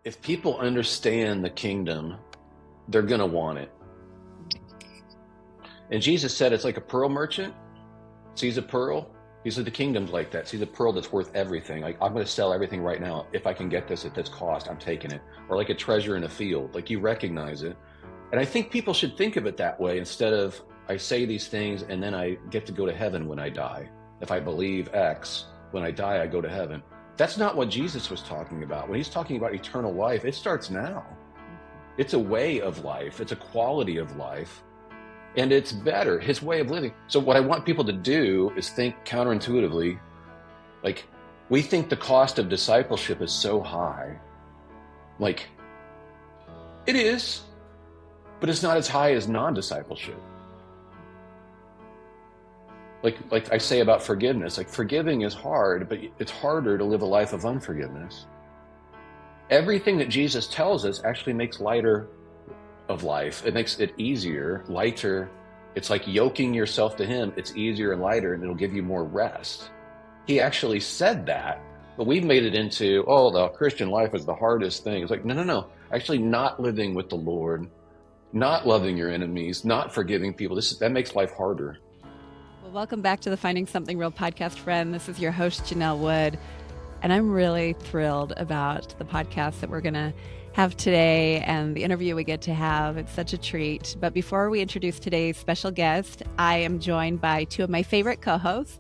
if people understand the kingdom, they're going to want it. And Jesus said it's like a pearl merchant sees a pearl. He said the kingdom's like that. Sees a pearl that's worth everything. Like, I'm going to sell everything right now. If I can get this at this cost, I'm taking it. Or like a treasure in a field. Like, you recognize it. And I think people should think of it that way, instead of, I say these things and then I get to go to heaven when I die. If I believe X, when I die, I go to heaven. That's not what Jesus was talking about. When he's talking about eternal life, it starts now. It's a way of life. It's a quality of life. And it's better, his way of living. So what I want people to do is think counterintuitively. Like, we think the cost of discipleship is so high. Like, it is, but it's not as high as non-discipleship. Like I say about forgiveness, like, forgiving is hard, but it's harder to live a life of unforgiveness. Everything that Jesus tells us actually makes lighter of life. It makes it easier, lighter. It's like yoking yourself to him. It's easier and lighter, and it'll give you more rest. He actually said that, but we've made it into, oh, the Christian life is the hardest thing. It's like, no. Actually, not living with the Lord, not loving your enemies, not forgiving people, that makes life harder. Well, welcome back to the Finding Something Real podcast, friend. This is your host, Janelle Wood, and I'm really thrilled about the podcast that we're going to have today and the interview we get to have. It's such a treat. But before we introduce today's special guest, I am joined by two of my favorite co-hosts,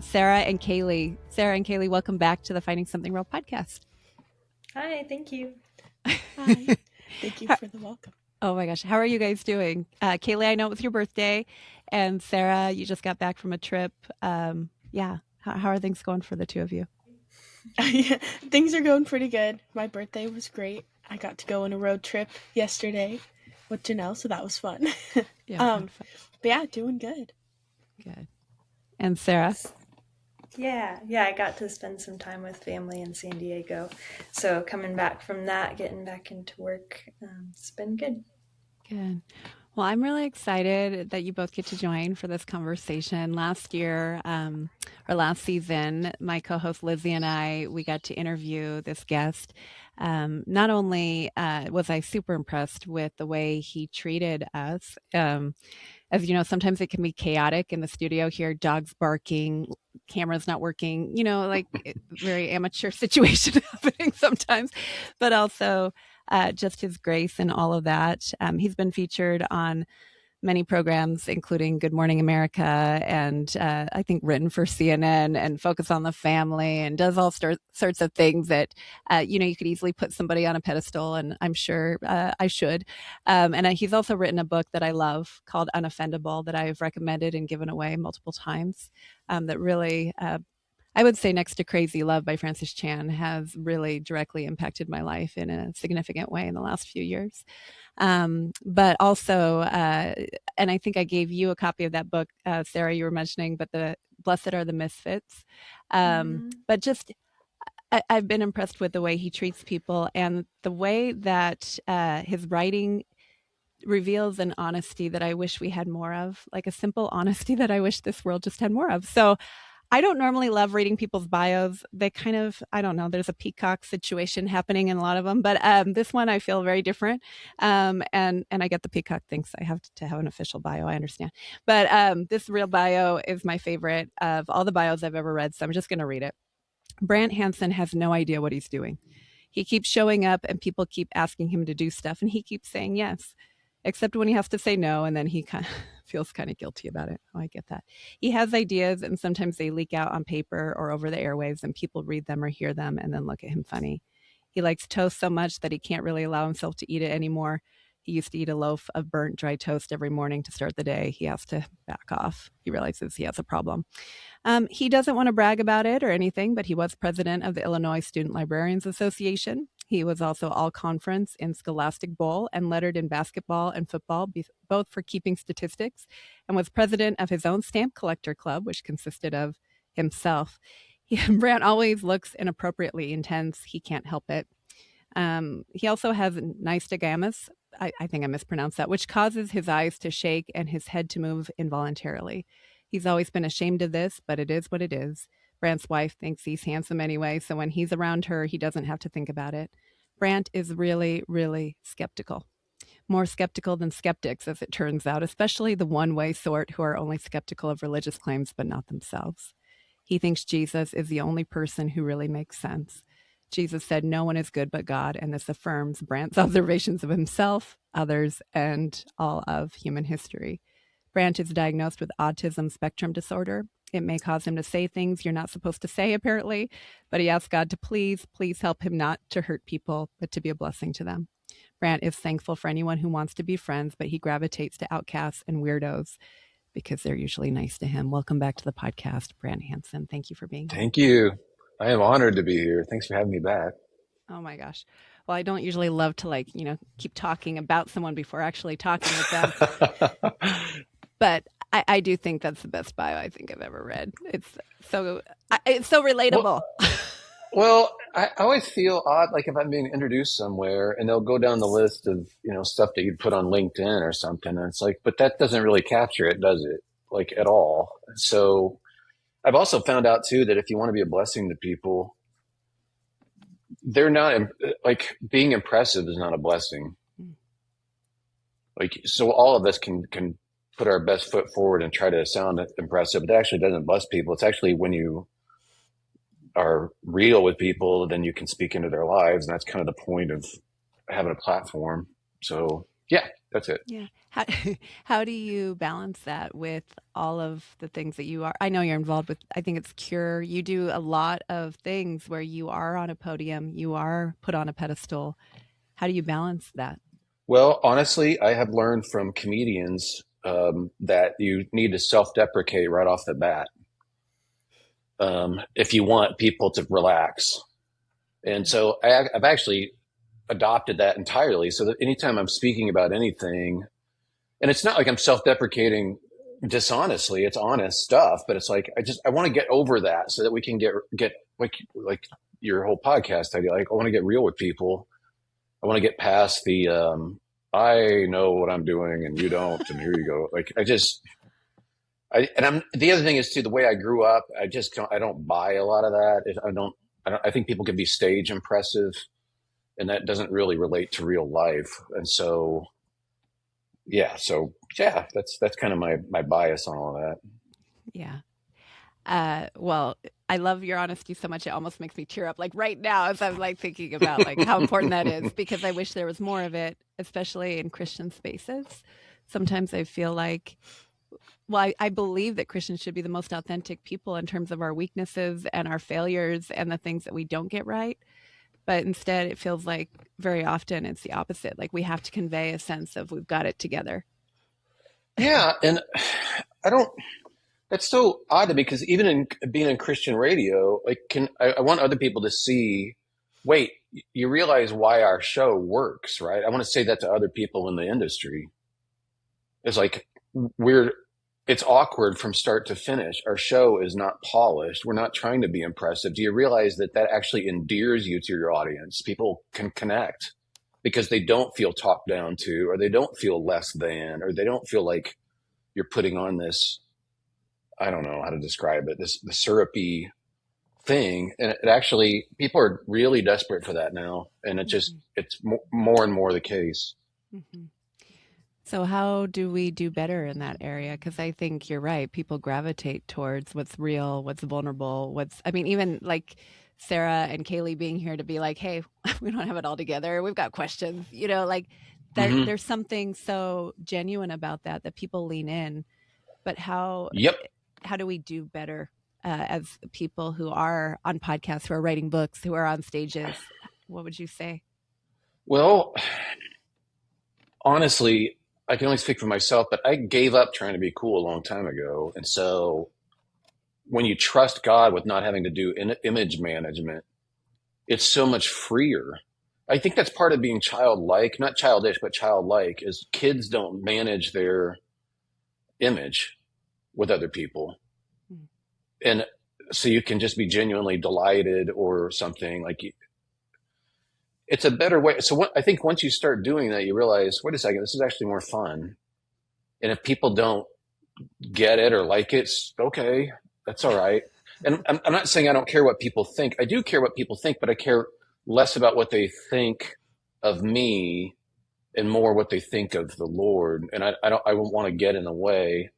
Sarah and Cailee. Sarah and Cailee, welcome back to the Finding Something Real podcast. Hi, thank you. Hi, thank you for the welcome. Oh my gosh, how are you guys doing? Cailee, I know it was your birthday, and Sarah, you just got back from a trip. How are things going for the two of you? Yeah, things are going pretty good. My birthday was great. I got to go on a road trip yesterday with Janelle, so that was fun. Yeah, but yeah, doing good. Good. And Sarah? Yeah, I got to spend some time with family in San Diego. So coming back from that, getting back into work, it's been good. Good. Well, I'm really excited that you both get to join for this conversation. Last year, or last season, my co-host Lizzie and we got to interview this guest. Not only was I super impressed with the way he treated us, as you know, sometimes it can be chaotic in the studio here, dogs barking, cameras not working, like very amateur situation happening sometimes, but also just his grace and all of that. He's been featured on many programs, including Good Morning America, and I think written for CNN and Focus on the Family, and does all sorts of things that, you could easily put somebody on a pedestal, and I'm sure I should. And he's also written a book that I love called Unoffendable that I've recommended and given away multiple times, that really, I would say, next to Crazy Love by Francis Chan, has really directly impacted my life in a significant way in the last few years. But also, and I think I gave you a copy of that book, Sarah, you were mentioning, but the Blessed Are the Misfits. But just, I've been impressed with the way he treats people and the way that his writing reveals an honesty that I wish we had more of, like a simple honesty that I wish this world just had more of. So I don't normally love reading people's bios. They kind of, I don't know, there's a peacock situation happening in a lot of them, but this one I feel very different. And I get the peacock thinks I have to have an official bio, I understand. But this real bio is my favorite of all the bios I've ever read, so I'm just going to read it. Brant Hansen has no idea what he's doing. He keeps showing up and people keep asking him to do stuff and he keeps saying yes, except when he has to say no, and then he kind of feels kind of guilty about it. Oh, I get that. He has ideas and sometimes they leak out on paper or over the airwaves and people read them or hear them and then look at him funny. He likes toast so much that he can't really allow himself to eat it anymore. He used to eat a loaf of burnt dry toast every morning to start the day. He has to back off. He realizes he has a problem. He doesn't want to brag about it or anything, but he was president of the Illinois Student Librarians Association. He was also all-conference in Scholastic Bowl and lettered in basketball and football, both for keeping statistics, and was president of his own stamp collector club, which consisted of himself. Brant always looks inappropriately intense. He can't help it. He also has nystagmus, I think I mispronounced that, which causes his eyes to shake and his head to move involuntarily. He's always been ashamed of this, but it is what it is. Brant's wife thinks he's handsome anyway, so when he's around her, he doesn't have to think about it. Brant is really, really skeptical. More skeptical than skeptics, as it turns out, especially the one-way sort who are only skeptical of religious claims but not themselves. He thinks Jesus is the only person who really makes sense. Jesus said no one is good but God, and this affirms Brant's observations of himself, others, and all of human history. Brant is diagnosed with autism spectrum disorder. It may cause him to say things you're not supposed to say, apparently, but he asks God to please help him not to hurt people, but to be a blessing to them. Brant is thankful for anyone who wants to be friends, but he gravitates to outcasts and weirdos because they're usually nice to him. Welcome back to the podcast, Brant Hansen. Thank you for being here. Thank you. I am honored to be here. Thanks for having me back. Oh my gosh. Well, I don't usually love to keep talking about someone before actually talking with them. But I do think that's the best bio I think I've ever read. It's so relatable. Well, I always feel odd, like if I'm being introduced somewhere and they'll go down the list of, stuff that you'd put on LinkedIn or something. And it's like, but that doesn't really capture it, does it? Like at all. So I've also found out too, that if you want to be a blessing to people, they're not like being impressive is not a blessing. Like, so all of us can put our best foot forward and try to sound impressive, but that actually doesn't bless people. It's actually when you are real with people, then you can speak into their lives. And that's kind of the point of having a platform. So yeah, that's it. Yeah. How do you balance that with all of the things that you are? I know you're involved with, I think it's Cure. You do a lot of things where you are on a podium, you are put on a pedestal. How do you balance that? Well, honestly, I have learned from comedians that you need to self-deprecate right off the bat. If you want people to relax. And so I've actually adopted that entirely, so that anytime I'm speaking about anything, and it's not like I'm self-deprecating dishonestly, it's honest stuff, but it's like, I want to get over that so that we can get like your whole podcast idea. Like, I want to get real with people. I want to get past the, I know what I'm doing and you don't, and here you go. Like, the other thing is too, the way I grew up, I don't buy a lot of that. I think people can be stage impressive, and that doesn't really relate to real life. And so, that's kind of my bias on all that. Yeah. Well, I love your honesty so much. It almost makes me tear up like right now as I'm like thinking about like how important that is, because I wish there was more of it, especially in Christian spaces. Sometimes I feel like, well, I believe that Christians should be the most authentic people in terms of our weaknesses and our failures and the things that we don't get right. But instead, it feels like very often it's the opposite. Like we have to convey a sense of we've got it together. Yeah. And that's so odd to me, because even in being in Christian radio, like I want other people to see, wait, you realize why our show works, right? I want to say that to other people in the industry. It's like, it's awkward from start to finish. Our show is not polished. We're not trying to be impressive. Do you realize that actually endears you to your audience? People can connect because they don't feel talked down to, or they don't feel less than, or they don't feel like you're putting on this, I don't know how to describe it, the syrupy thing. And it actually, people are really desperate for that now. And it's more and more the case. Mm-hmm. So how do we do better in that area? Because I think you're right. People gravitate towards what's real, what's vulnerable, even like Sarah and Cailee being here to be like, hey, we don't have it all together. We've got questions, like that. Mm-hmm. There's something so genuine about that people lean in. But how do we do better as people who are on podcasts, who are writing books, who are on stages? What would you say? Well, honestly, I can only speak for myself, but I gave up trying to be cool a long time ago. And so when you trust God with not having to do image management, it's so much freer. I think that's part of being childlike, not childish, but childlike, is kids don't manage their image with other people. And so you can just be genuinely delighted or something. Like, it's a better way. So I think once you start doing that, you realize, wait a second, this is actually more fun. And if people don't get it or like it, okay, that's all right. And I'm not saying I don't care what people think. I do care what people think, but I care less about what they think of me and more what they think of the Lord. And I won't want to get in the way.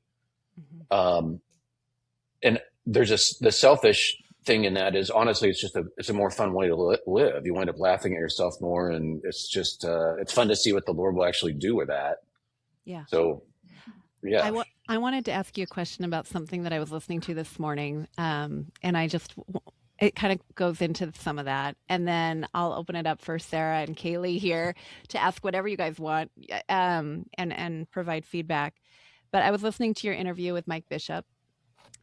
Um, and there's the selfish thing in that is, honestly, it's a more fun way to live. You wind up laughing at yourself more, and it's just it's fun to see what the Lord will actually do with that. Yeah. So yeah. I wanted to ask you a question about something that I was listening to this morning, and it kind of goes into some of that, and then I'll open it up for Sarah and Cailee here to ask whatever you guys want, and provide feedback. But I was listening to your interview with Mike Bishop,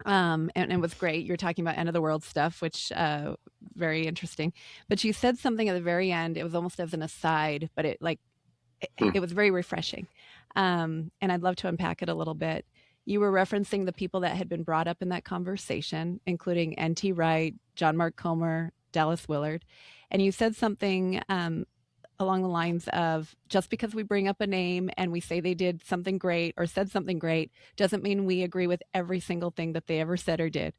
and it was great. You're talking about end of the world stuff, which very interesting. But you said something at the very end. It was almost as an aside, but it was very refreshing. And I'd love to unpack it a little bit. You were referencing the people that had been brought up in that conversation, including N.T. Wright, John Mark Comer, Dallas Willard. And you said something along the lines of, just because we bring up a name and we say they did something great or said something great doesn't mean we agree with every single thing that they ever said or did.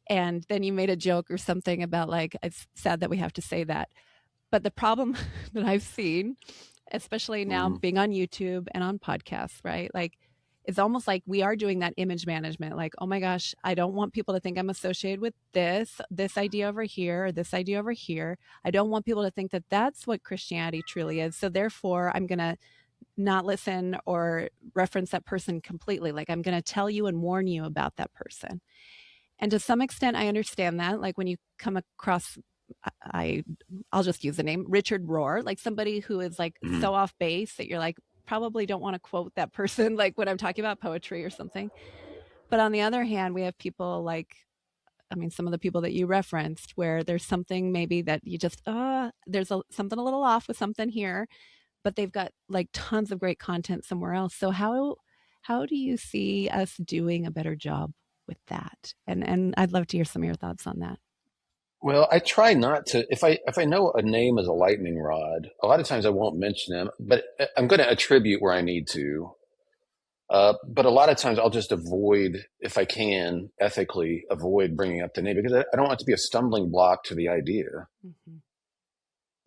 And then you made a joke or something about, like, it's sad that we have to say that. But the problem that I've seen, especially now being on YouTube and on podcasts, right? Like, it's almost like we are doing that image management. Like, oh my gosh, I don't want people to think I'm associated with this idea over here, or this idea over here. I don't want people to think that that's what Christianity truly is. So therefore, I'm going to not listen or reference that person completely. Like, I'm going to tell you and warn you about that person. And to some extent, I understand that. Like, when you come across, I'll just use the name Richard Rohr, like somebody who is like so off base that you're like, probably don't want to quote that person, like when I'm talking about poetry or something. But on the other hand, we have people like, some of the people that you referenced, where there's something maybe that you just, there's something a little off with something here, but they've got like tons of great content somewhere else. So how do you see us doing a better job with that? And I'd love to hear some of your thoughts on that. Well, I try not to. If I know a name is a lightning rod, a lot of times I won't mention them, but I'm going to attribute where I need to. But a lot of times I'll just avoid, if I can, ethically avoid bringing up the name, because I don't want it to be a stumbling block to the idea.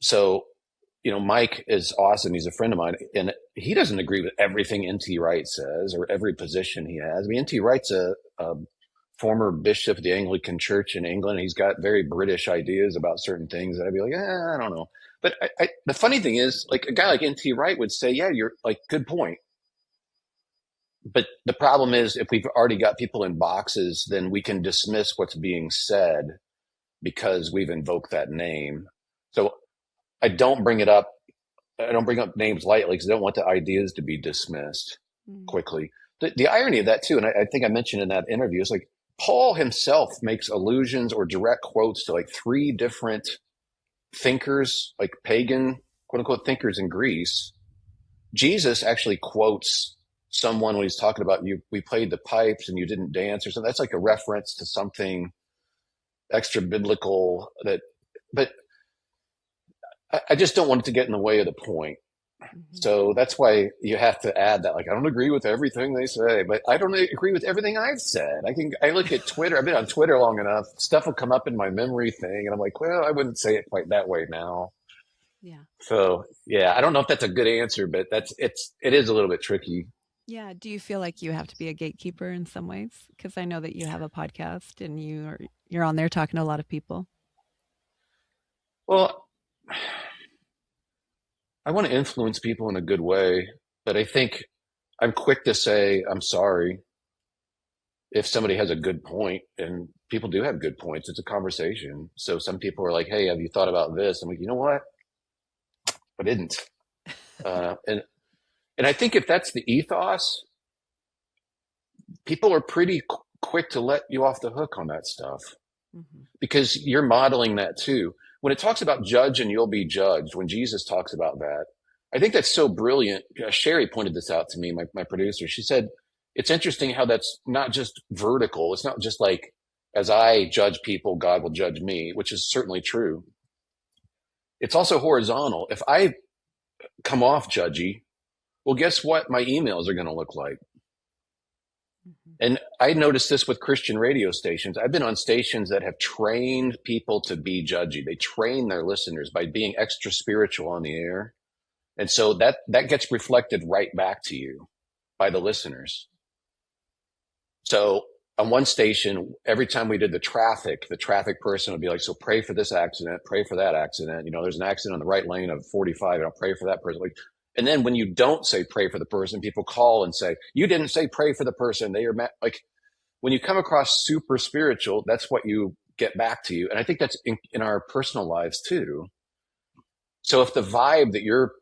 So, Mike is awesome. He's a friend of mine, and he doesn't agree with everything N.T. Wright says or every position he has. N.T. Wright's a former bishop of the Anglican Church in England. He's got very British ideas about certain things that I'd be like, I don't know. But the funny thing is, like, a guy like N.T. Wright would say, yeah, you're like, good point. But the problem is, if we've already got people in boxes, then we can dismiss what's being said because we've invoked that name. So I don't bring it up. I don't bring up names lightly because I don't want the ideas to be dismissed quickly. The irony of that too, and I think I mentioned in that interview, is like, Paul himself makes allusions or direct quotes to like 3 different thinkers, like pagan, quote unquote, thinkers in Greece. Jesus actually quotes someone when he's talking about, we played the pipes and you didn't dance or something. That's like a reference to something extra biblical but I just don't want it to get in the way of the point. So that's why you have to add that, like, I don't agree with everything they say, but I don't agree with everything I've said. I look at Twitter. I've been on Twitter long enough. Stuff will come up in my memory thing, and I'm like, well, I wouldn't say it quite that way now. Yeah. So yeah, I don't know if that's a good answer, but it is a little bit tricky. Yeah. Do you feel like you have to be a gatekeeper in some ways? Because I know that you have a podcast and you're on there talking to a lot of people. Well, I want to influence people in a good way, but I think I'm quick to say I'm sorry if somebody has a good point, and people do have good points. It's a conversation. So some people are like, hey, have you thought about this? I'm like, you know what? I didn't. And I think if that's the ethos, people are pretty quick to let you off the hook on that stuff because you're modeling that too. When it talks about judge and you'll be judged, when Jesus talks about that, I think that's so brilliant. Sherry pointed this out to me, my producer. She said, it's interesting how that's not just vertical. It's not just like, as I judge people, God will judge me, which is certainly true. It's also horizontal. If I come off judgy, well, guess what my emails are going to look like? And I noticed this with Christian radio stations. I've been on stations that have trained people to be judgy. They train their listeners by being extra spiritual on the air. And so that gets reflected right back to you by the listeners. So on one station, every time we did the traffic person would be like, so pray for this accident, pray for that accident. There's an accident on the right lane of 45, and I'll pray for that person. And then when you don't say pray for the person, people call and say, you didn't say pray for the person. They are like, when you come across super spiritual, that's what you get back to you. And I think that's in our personal lives too. So if the vibe that you're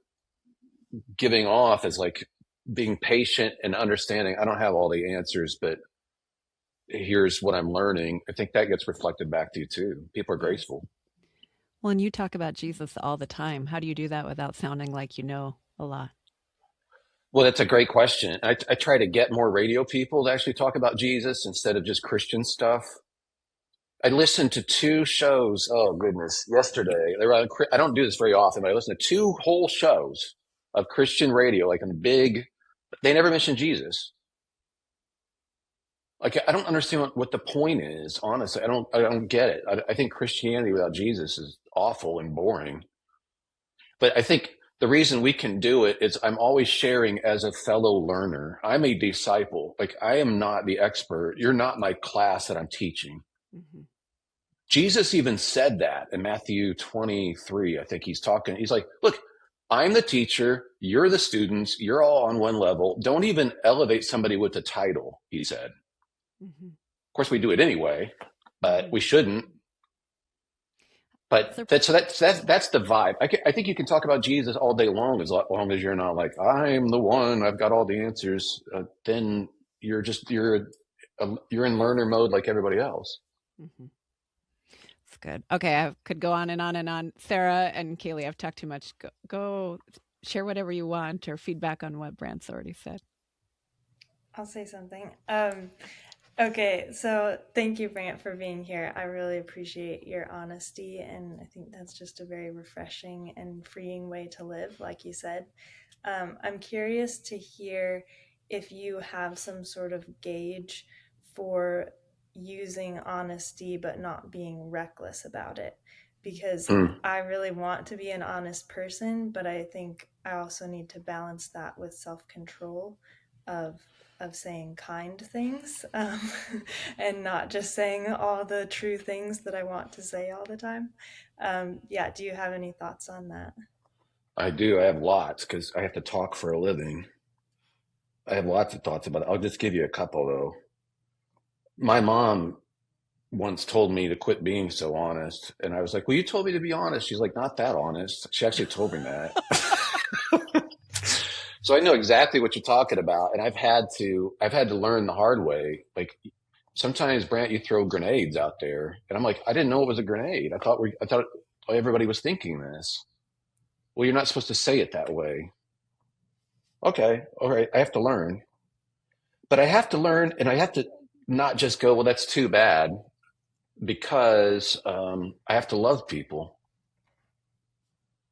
giving off is like being patient and understanding, I don't have all the answers, but here's what I'm learning, I think that gets reflected back to you too. People are graceful. Well, and you talk about Jesus all the time. How do you do that without sounding like you know a lot? Well, that's a great question. I try to get more radio people to actually talk about Jesus instead of just Christian stuff. I listened to 2 shows. Oh goodness. Yesterday, I don't do this very often, but I listened to 2 whole shows of Christian radio, like they never mentioned Jesus. Like, I don't understand what the point is, honestly. I don't get it. I think Christianity without Jesus is awful and boring. But I think the reason we can do it is I'm always sharing as a fellow learner. I'm a disciple. Like, I am not the expert. You're not my class that I'm teaching. Mm-hmm. Jesus even said that in Matthew 23. I think he's like, look, I'm the teacher. You're the students. You're all on one level. Don't even elevate somebody with a title, he said. Mm-hmm. Of course, we do it anyway, but we shouldn't. But that's the vibe. I think you can talk about Jesus all day long as you're not like, I'm the one, I've got all the answers. Then you're in learner mode like everybody else. Mm-hmm. That's good. Okay, I could go on and on and on. Sarah and Cailee, I've talked too much. Go share whatever you want or feedback on what Brant's already said. I'll say something. Okay, so thank you, Brant, for being here. I really appreciate your honesty, and I think that's just a very refreshing and freeing way to live, like you said. I'm curious to hear if you have some sort of gauge for using honesty but not being reckless about it, because I really want to be an honest person, but I think I also need to balance that with self-control of saying kind things and not just saying all the true things that I want to say all the time. Do you have any thoughts on that? I do. I have lots because I have to talk for a living. I have lots of thoughts about it. I'll just give you a couple though. My mom once told me to quit being so honest, and I was like, well, you told me to be honest. She's like, not that honest. She actually told me that. So I know exactly what you're talking about, and I've had to learn the hard way. Like, sometimes, Brant, you throw grenades out there, and I'm like, I didn't know it was a grenade. I thought everybody was thinking this. Well, you're not supposed to say it that way. Okay, all right, I have to learn, but I have to learn, and I have to not just go, well, that's too bad, because I have to love people.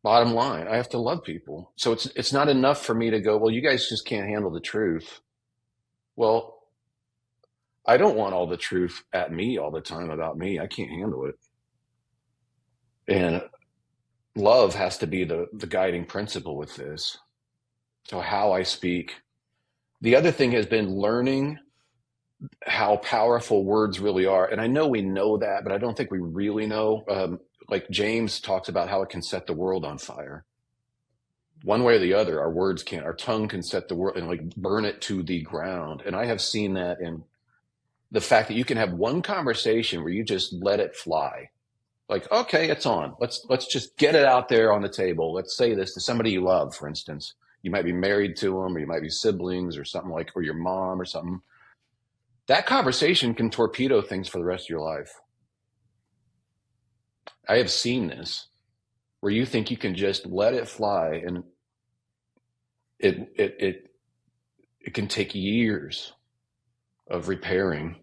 Bottom line, I have to love people. So it's not enough for me to go, well, you guys just can't handle the truth. Well, I don't want all the truth at me all the time about me. I can't handle it. And love has to be the guiding principle with this. So how I speak. The other thing has been learning how powerful words really are. And I know we know that, but I don't think we really know. Like James talks about how it can set the world on fire. One way or the other, our tongue can set the world and like burn it to the ground. And I have seen that in the fact that you can have one conversation where you just let it fly. Like, okay, it's on. Let's just get it out there on the table. Let's say this to somebody you love, for instance. You might be married to them, or you might be siblings or something like, or your mom or something. That conversation can torpedo things for the rest of your life. I have seen this where you think you can just let it fly, and it can take years of repairing.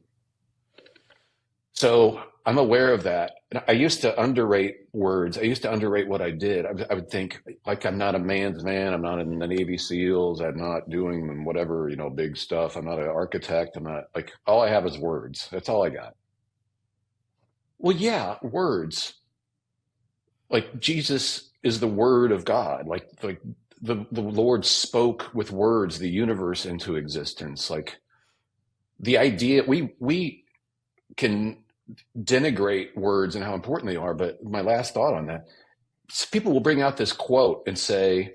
So I'm aware of that. And I used to underrate words. I used to underrate what I did. I would think like I'm not a man's man. I'm not in the Navy SEALs. I'm not doing whatever, big stuff. I'm not an architect. I'm not like, all I have is words. That's all I got. Well, yeah, words. Like Jesus is the word of God. Like the Lord spoke with words the universe into existence. Like the idea we can denigrate words and how important they are. But my last thought on that, people will bring out this quote and say,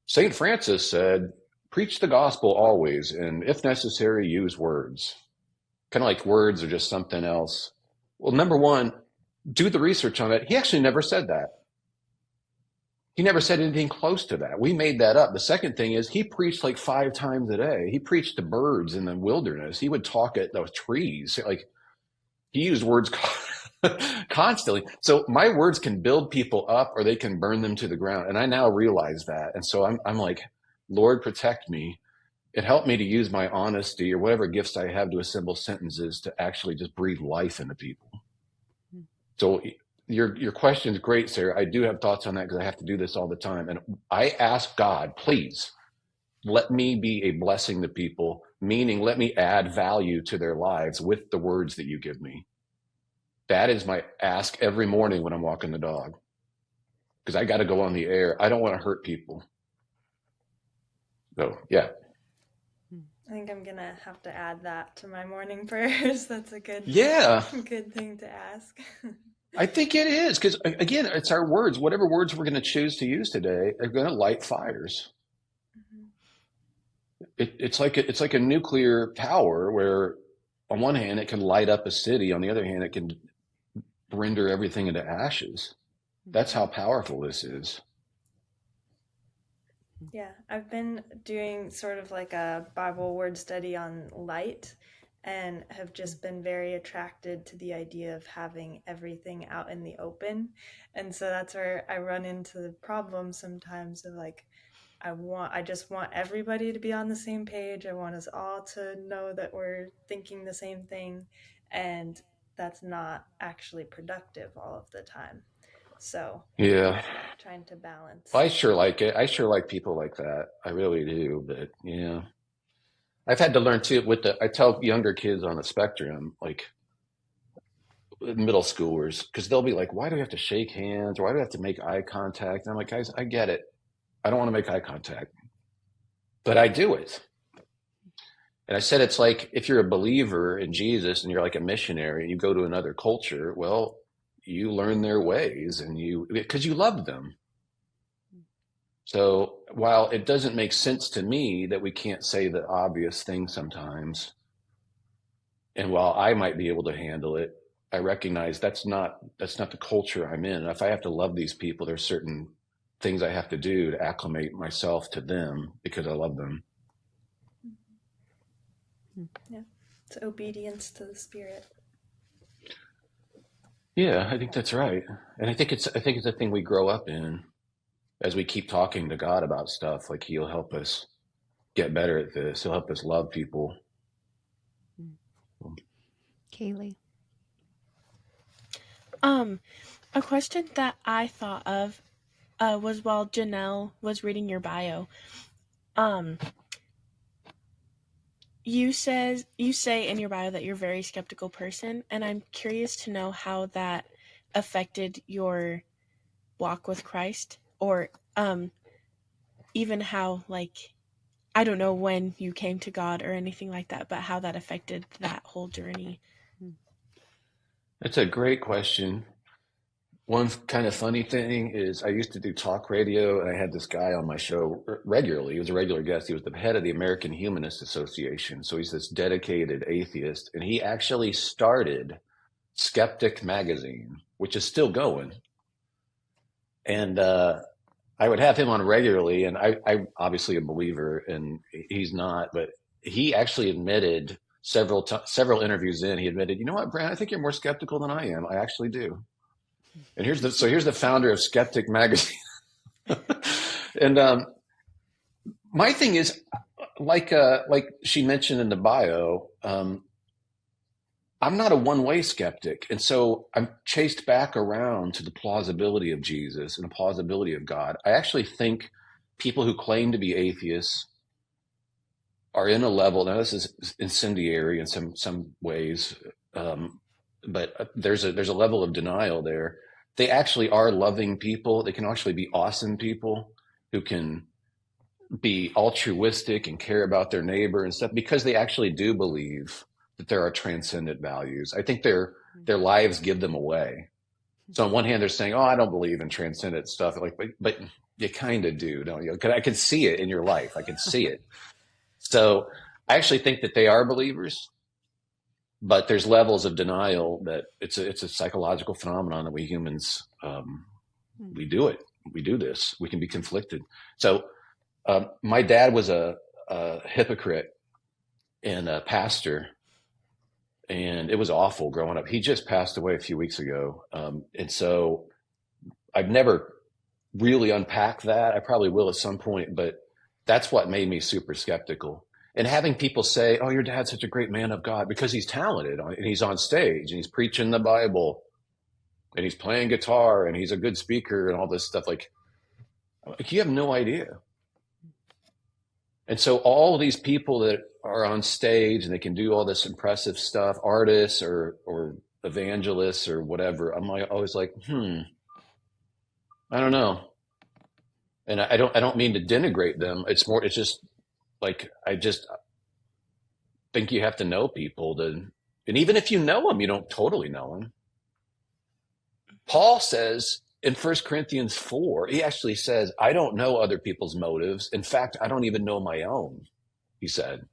St. Francis said, preach the gospel always, and if necessary, use words. Kind of like words are just something else. Well, number one, do the research on it. He actually never said that. He never said anything close to that. We made that up. The second thing is he preached like 5 times a day. He preached to birds in the wilderness. He would talk at those trees. Like he used words constantly. So my words can build people up or they can burn them to the ground. And I now realize that. And so I'm like, Lord, protect me and help me to use my honesty or whatever gifts I have to assemble sentences to actually just breathe life into people. So your question is great, Sarah. I do have thoughts on that because I have to do this all the time. And I ask God, please let me be a blessing to people, meaning let me add value to their lives with the words that you give me. That is my ask every morning when I'm walking the dog, because I got to go on the air. I don't want to hurt people. So, yeah. I think I'm gonna have to add that to my morning prayers. That's a good thing to ask. I think it is, because again, it's our words. Whatever words we're going to choose to use today are going to light fires. Mm-hmm. It's like a nuclear power where, on one hand, it can light up a city. On the other hand, it can render everything into ashes. That's how powerful this is. Yeah, I've been doing sort of like a Bible word study on light and have just been very attracted to the idea of having everything out in the open. And so that's where I run into the problem sometimes of like, I just want everybody to be on the same page. I want us all to know that we're thinking the same thing. And that's not actually productive all of the time. So yeah, trying to balance. I sure like it. I sure like people like that. I really do. But yeah, I've had to learn too I tell younger kids on the spectrum, like middle schoolers, because they'll be like, why do we have to shake hands? Or why do we have to make eye contact? And I'm like, guys, I get it. I don't want to make eye contact, but I do it. And I said, it's like if you're a believer in Jesus and you're like a missionary and you go to another culture, well, you learn their ways and because you love them. So while it doesn't make sense to me that we can't say the obvious thing sometimes, and while I might be able to handle it, I recognize that's not the culture I'm in. And if I have to love these people, there's certain things I have to do to acclimate myself to them because I love them. Yeah, it's obedience to the Spirit. Yeah, I think that's right. And I think it's a thing we grow up in as we keep talking to God about stuff. Like he'll help us get better at this. He'll help us love people. Cailee. A question that I thought of was while Janelle was reading your bio. You say in your bio that you're a very skeptical person, and I'm curious to know how that affected your walk with Christ, or even how, like, I don't know when you came to God or anything like that, but how that affected that whole journey. That's a great question. One kind of funny thing is I used to do talk radio, and I had this guy on my show regularly. He was a regular guest. He was the head of the American Humanist Association. So he's this dedicated atheist, and he actually started Skeptic magazine, which is still going. And I would have him on regularly, and I'm obviously a believer, and he's not, but he actually admitted several interviews in, he admitted, you know what, Brant, I think you're more skeptical than I am. I actually do. And here's the founder of Skeptic magazine. And my thing is, like she mentioned in the bio, I'm not a one-way skeptic. And so I'm chased back around to the plausibility of Jesus and the plausibility of God. I actually think people who claim to be atheists are in a level, now this is incendiary in some ways, but there's a level of denial there. They actually are loving people. They can actually be awesome people who can be altruistic and care about their neighbor and stuff because they actually do believe that there are transcendent values. I think their lives give them away. So on one hand, they're saying, "Oh, I don't believe in transcendent stuff," like, but you kind of do, don't you? 'Cause I can see it in your life. I can see it. So I actually think that they are believers, but there's levels of denial that it's a psychological phenomenon that we humans we do it. We do this. We can be conflicted. So my dad was a hypocrite and a pastor, and it was awful growing up. He just passed away a few weeks ago, and so I've never really unpacked that. I probably will at some point, but that's what made me super skeptical. And having people say, "Oh, your dad's such a great man of God," because he's talented and he's on stage and he's preaching the Bible and he's playing guitar and he's a good speaker and all this stuff, like you have no idea. And so all of these people that are on stage and they can do all this impressive stuff, artists or evangelists or whatever, I'm always like, I don't know. And I don't mean to denigrate them. It's just like, I just think you have to know people and even if you know them, you don't totally know them. Paul says in 1 Corinthians 4, he actually says, "I don't know other people's motives. In fact, I don't even know my own," he said.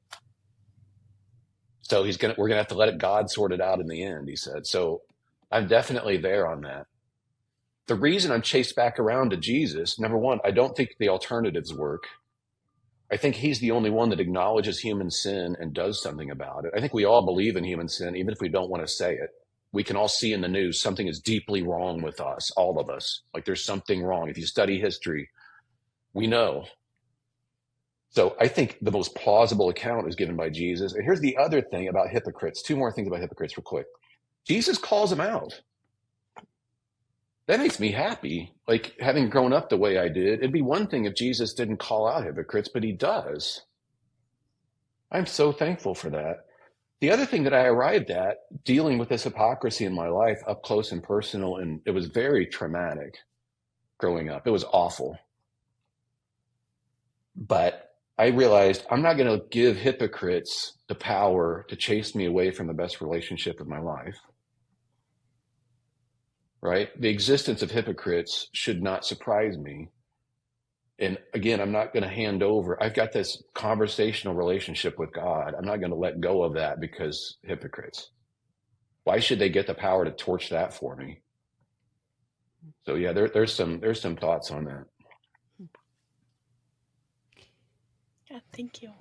So we're going to have to let God sort it out in the end, he said. So I'm definitely there on that. The reason I'm chased back around to Jesus, number one, I don't think the alternatives work. I think he's the only one that acknowledges human sin and does something about it. I think we all believe in human sin, even if we don't want to say it. We can all see in the news something is deeply wrong with us, all of us. Like there's something wrong. If you study history, we know. So I think the most plausible account is given by Jesus. And here's the other thing about hypocrites. Two more things about hypocrites real quick. Jesus calls them out. That makes me happy. Like having grown up the way I did, it'd be one thing if Jesus didn't call out hypocrites, but he does. I'm so thankful for that. The other thing that I arrived at dealing with this hypocrisy in my life up close and personal, and it was very traumatic growing up. It was awful. But I realized I'm not going to give hypocrites the power to chase me away from the best relationship of my life. Right? The existence of hypocrites should not surprise me. And again, I'm not going to hand over. I've got this conversational relationship with God. I'm not going to let go of that because hypocrites. Why should they get the power to torch that for me? So yeah, there's some thoughts on that. Yeah, thank you.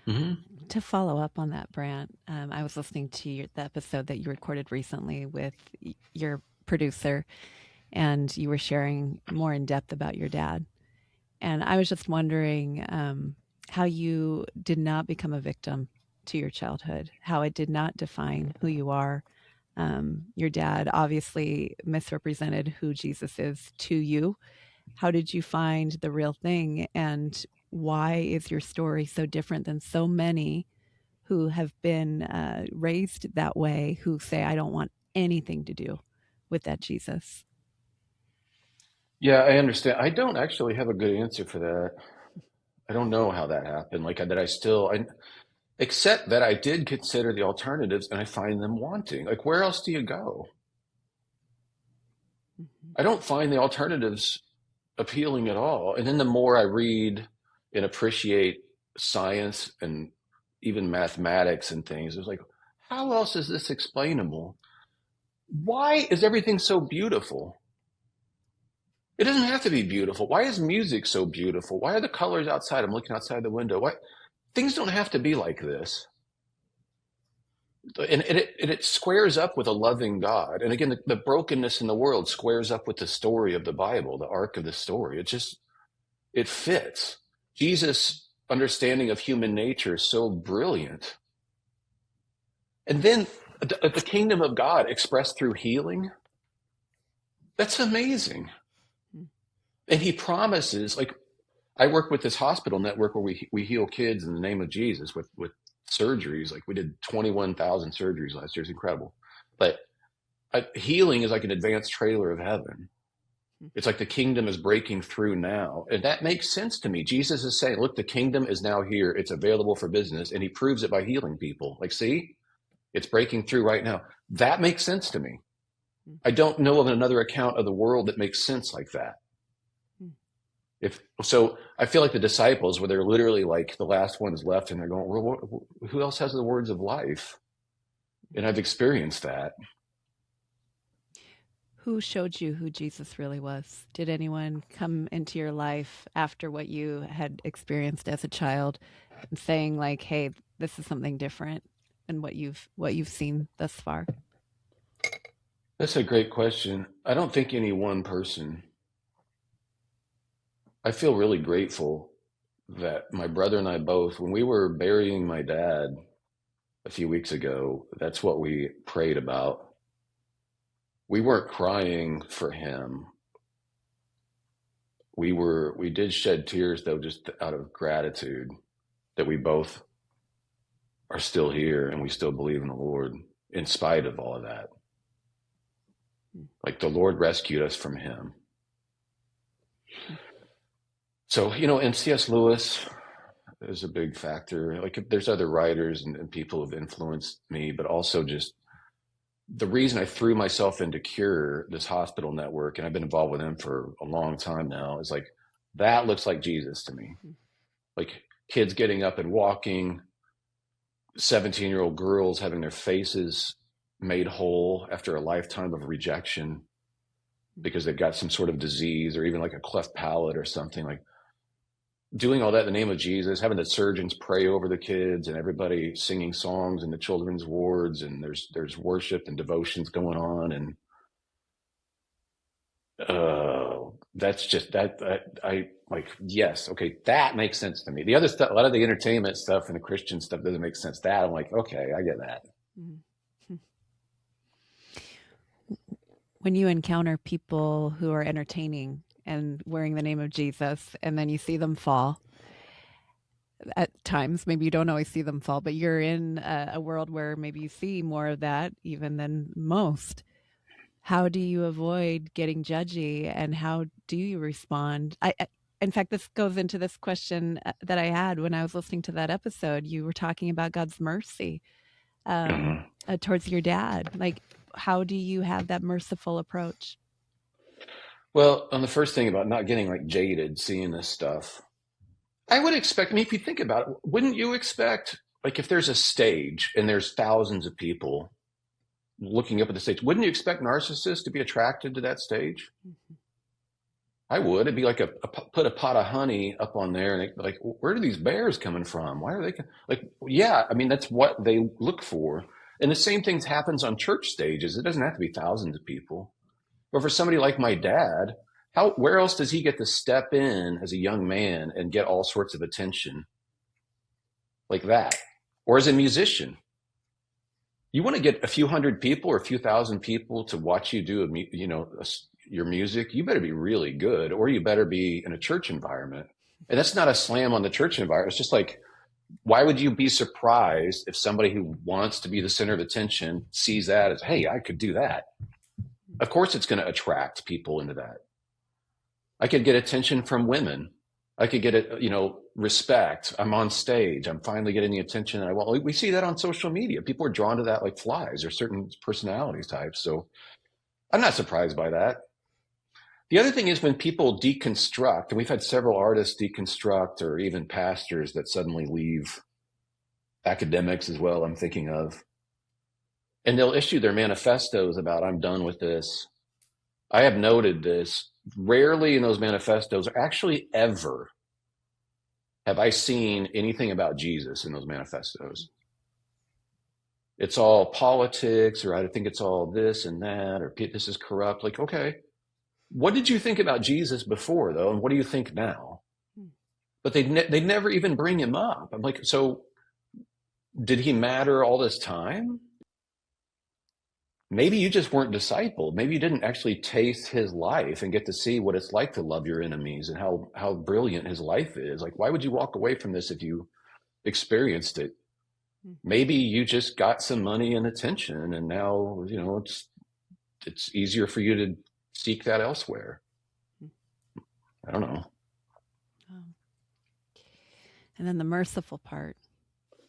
Mm-hmm. To follow up on that, Brant, I was listening to the episode that you recorded recently with your producer, and you were sharing more in depth about your dad. And I was just wondering how you did not become a victim to your childhood, how it did not define who you are. Your dad obviously misrepresented who Jesus is to you. How did you find the real thing? And why is your story so different than so many who have been raised that way, who say, "I don't want anything to do with that Jesus"? Yeah, I understand. I don't actually have a good answer for that. I don't know how that happened. Like except that I did consider the alternatives and I find them wanting. Like, where else do you go? Mm-hmm. I don't find the alternatives appealing at all. And then the more I read and appreciate science and even mathematics and things, it's like, how else is this explainable? Why is everything so beautiful? It doesn't have to be beautiful. Why is music so beautiful? Why are the colors outside? I'm looking outside the window. Why? Things don't have to be like this. And it squares up with a loving God. And again, the brokenness in the world squares up with the story of the Bible, the arc of the story. It fits. Jesus' understanding of human nature is so brilliant. And then the kingdom of God expressed through healing, that's amazing. And he promises, like, I work with this hospital network where we heal kids in the name of Jesus with surgeries. Like, we did 21,000 surgeries last year. It's incredible. But healing is like an advanced trailer of heaven. It's like the kingdom is breaking through now. And that makes sense to me. Jesus is saying, look, the kingdom is now here. It's available for business. And he proves it by healing people. Like, see, it's breaking through right now. That makes sense to me. I don't know of another account of the world that makes sense like that. So I feel like the disciples, where they're literally like the last ones left, and they're going, well, who else has the words of life? And I've experienced that. Who showed you who Jesus really was? Did anyone come into your life after what you had experienced as a child, saying like, hey, this is something different than what you've seen thus far? That's a great question. I don't think any one person. I feel really grateful that my brother and I both, when we were burying my dad a few weeks ago, that's what we prayed about. We weren't crying for him. We did shed tears, though, just out of gratitude that we both are still here and we still believe in the Lord in spite of all of that. Like, the Lord rescued us from him. So, and C.S. Lewis is a big factor. Like, there's other writers and people who have influenced me, but also just the reason I threw myself into Cure, this hospital network, and I've been involved with them for a long time now, is like, that looks like Jesus to me. Like, kids getting up and walking, 17-year-old girls having their faces made whole after a lifetime of rejection because they've got some sort of disease or even like a cleft palate or something. Like, doing all that in the name of Jesus, having the surgeons pray over the kids and everybody singing songs in the children's wards, and there's worship and devotions going on, and that's just that I like, yes, okay, that makes sense to me. The other stuff, a lot of the entertainment stuff and the Christian stuff doesn't make sense. That I'm like, okay, I get that. When you encounter people who are entertaining and wearing the name of Jesus, and then you see them fall at times, maybe you don't always see them fall, but you're in a world where maybe you see more of that even than most. How do you avoid getting judgy, and how do you respond? In fact, this goes into this question that I had when I was listening to that episode. You were talking about God's mercy towards your dad. Like, how do you have that merciful approach? Well, on the first thing about not getting like jaded, seeing this stuff, I would expect, I mean, if you think about it, wouldn't you expect, like, if there's a stage and there's thousands of people looking up at the stage, wouldn't you expect narcissists to be attracted to that stage? Mm-hmm. I would. It'd be like put a pot of honey up on there, and like, where are these bears coming from? Why are they like? Yeah, I mean, that's what they look for. And the same thing happens on church stages. It doesn't have to be thousands of people. But for somebody like my dad, where else does he get to step in as a young man and get all sorts of attention like that? Or as a musician, you want to get a few hundred people or a few thousand people to watch you do, your music. You better be really good, or you better be in a church environment. And that's not a slam on the church environment. It's just like, why would you be surprised if somebody who wants to be the center of attention sees that as, hey, I could do that? Of course, it's going to attract people into that. I could get attention from women. I could get respect. I'm on stage. I'm finally getting the attention that I want. We see that on social media. People are drawn to that like flies, or certain personality types. So I'm not surprised by that. The other thing is when people deconstruct, and we've had several artists deconstruct, or even pastors that suddenly leave, academics as well, I'm thinking of, and they'll issue their manifestos about, I'm done with this. I have noted this. Rarely in those manifestos, or actually ever, have I seen anything about Jesus in those manifestos. It's all politics, or I think it's all this and that, or this is corrupt. Like, okay, what did you think about Jesus before, though, and what do you think now? But they never even bring him up. I'm like, so did he matter all this time? maybe you just weren't discipled. Maybe you didn't actually taste his life and get to see what it's like to love your enemies and how brilliant his life is. Like, why would you walk away from this if you experienced it? Maybe you just got some money and attention, and now, it's easier for you to seek that elsewhere. I don't know. And then the merciful part.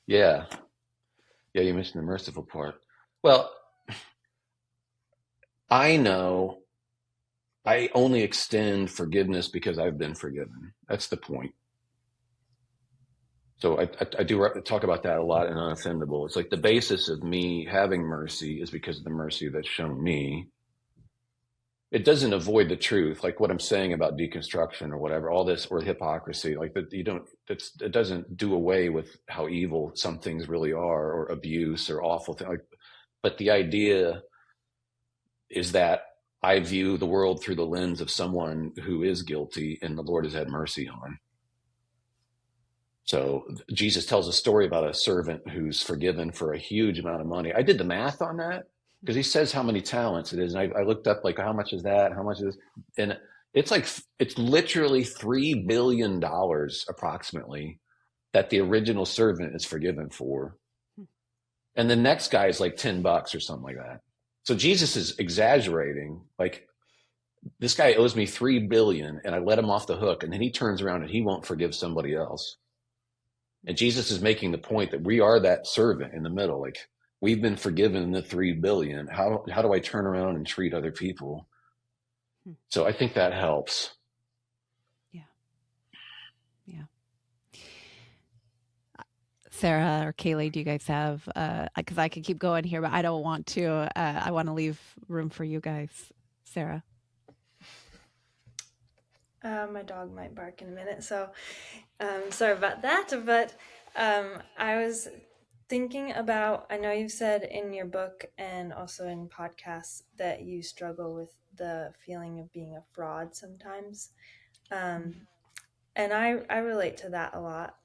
Yeah. Yeah, you mentioned the merciful part. Well, I know I only extend forgiveness because I've been forgiven. That's the point. So I do talk about that a lot in Unoffendable. It's like the basis of me having mercy is because of the mercy that's shown me. It doesn't avoid the truth, like what I'm saying about deconstruction or whatever, all this, or hypocrisy. Like that, it doesn't do away with how evil some things really are, or abuse, or awful things. But the idea is that I view the world through the lens of someone who is guilty and the Lord has had mercy on. So Jesus tells a story about a servant who's forgiven for a huge amount of money. I did the math on that because he says how many talents it is. And I looked up, like, how much is that? How much is this? And it's literally $3 billion approximately that the original servant is forgiven for. And the next guy is like $10 or something like that. So Jesus is exaggerating. Like, this guy owes me $3 billion and I let him off the hook. And then he turns around and he won't forgive somebody else. And Jesus is making the point that we are that servant in the middle. Like, we've been forgiven the $3 billion. How do I turn around and treat other people? So I think that helps. Yeah. Sarah or Cailee, do you guys have, because I could keep going here, but I don't want to. I want to leave room for you guys. Sarah. My dog might bark in a minute, so sorry about that. But I was thinking about, I know you've said in your book and also in podcasts that you struggle with the feeling of being a fraud sometimes. And I relate to that a lot.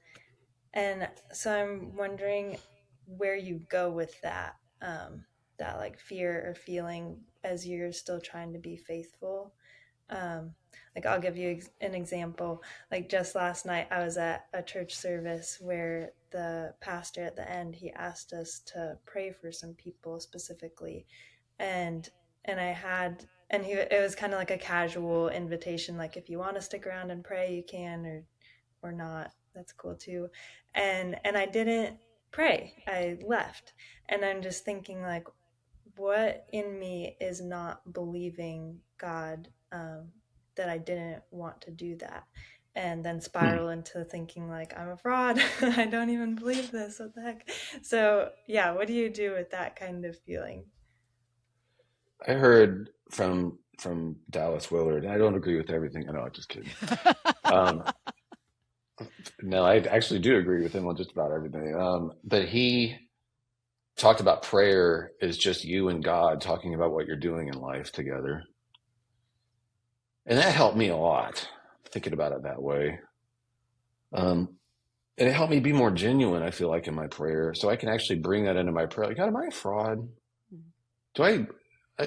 And so I'm wondering where you go with that, that like fear or feeling as you're still trying to be faithful. Like, I'll give you an example. Like, just last night I was at a church service where the pastor at the end, he asked us to pray for some people specifically. And it was kind of like a casual invitation. Like, if you want to stick around and pray, you can, or not. That's cool too. And I didn't pray. I left. And I'm just thinking, like, what in me is not believing God, that I didn't want to do that, and then spiral into thinking like I'm a fraud. I don't even believe this. What the heck? So yeah, what do you do with that kind of feeling? I heard from Dallas Willard, and I don't agree with everything. I know, I'm just kidding. No, I actually do agree with him on just about everything. But he talked about prayer is just you and God talking about what you're doing in life together. And that helped me a lot, thinking about it that way. And it helped me be more genuine, I feel like, in my prayer. So I can actually bring that into my prayer. Like, God, am I a fraud?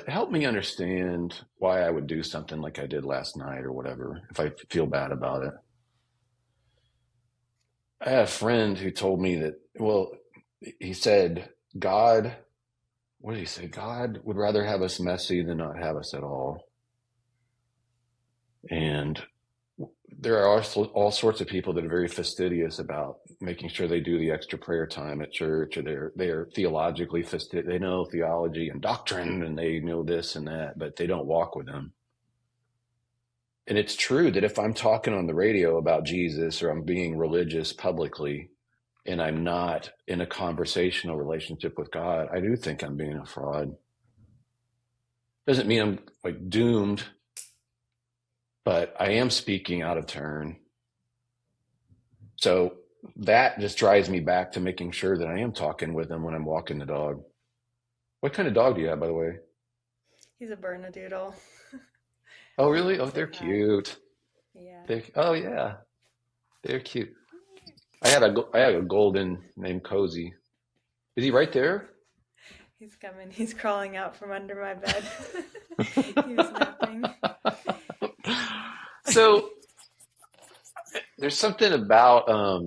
Help me understand why I would do something like I did last night or whatever, if I feel bad about it. I had a friend who told me that, he said, what did he say? God would rather have us messy than not have us at all. And there are also all sorts of people that are very fastidious about making sure they do the extra prayer time at church, or they're theologically fastidious. They know theology and doctrine and they know this and that, but they don't walk with him. And it's true that if I'm talking on the radio about Jesus, or I'm being religious publicly, and I'm not in a conversational relationship with God, I do think I'm being a fraud. Doesn't mean I'm like doomed, but I am speaking out of turn. So that just drives me back to making sure that I am talking with him when I'm walking the dog. What kind of dog do you have, by the way? He's a Bernedoodle. Oh, really? Oh, they're cute. Yeah. Yeah. They're cute. I had a golden named Cozy. Is he right there? He's coming. He's crawling out from under my bed. He was napping. So there's something about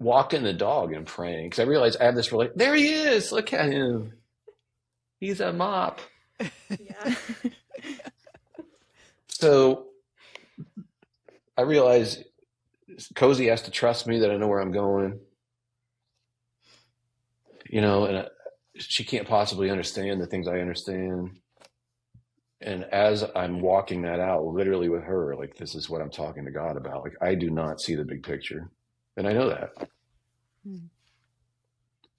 walking the dog and praying, because I realize I have this there he is. Look at him. He's a mop. Yeah. So I realize Cozy has to trust me that I know where I'm going. And she can't possibly understand the things I understand. And as I'm walking that out, literally with her, like, this is what I'm talking to God about. Like, I do not see the big picture. And I know that.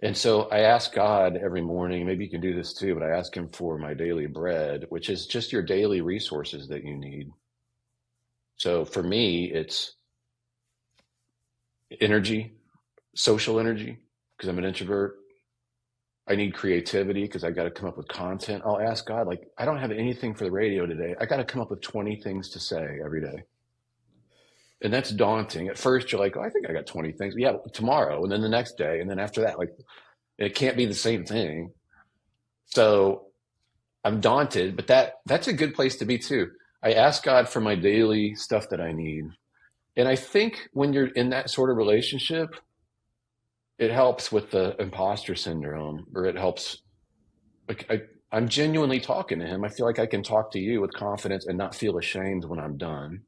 And so I ask God every morning, maybe you can do this too, but I ask him for my daily bread, which is just your daily resources that you need. So for me, it's energy, social energy, because I'm an introvert. I need creativity because I got to come up with content. I'll ask God, like, I don't have anything for the radio today. I got to come up with 20 things to say every day. And that's daunting. At first, you're like, oh, I think I got 20 things. Yeah, tomorrow, and then the next day, and then after that, like, it can't be the same thing. So I'm daunted, but that's a good place to be too. I ask God for my daily stuff that I need. And I think when you're in that sort of relationship, it helps with the imposter syndrome, or it helps. Like, I'm genuinely talking to him. I feel like I can talk to you with confidence and not feel ashamed when I'm done.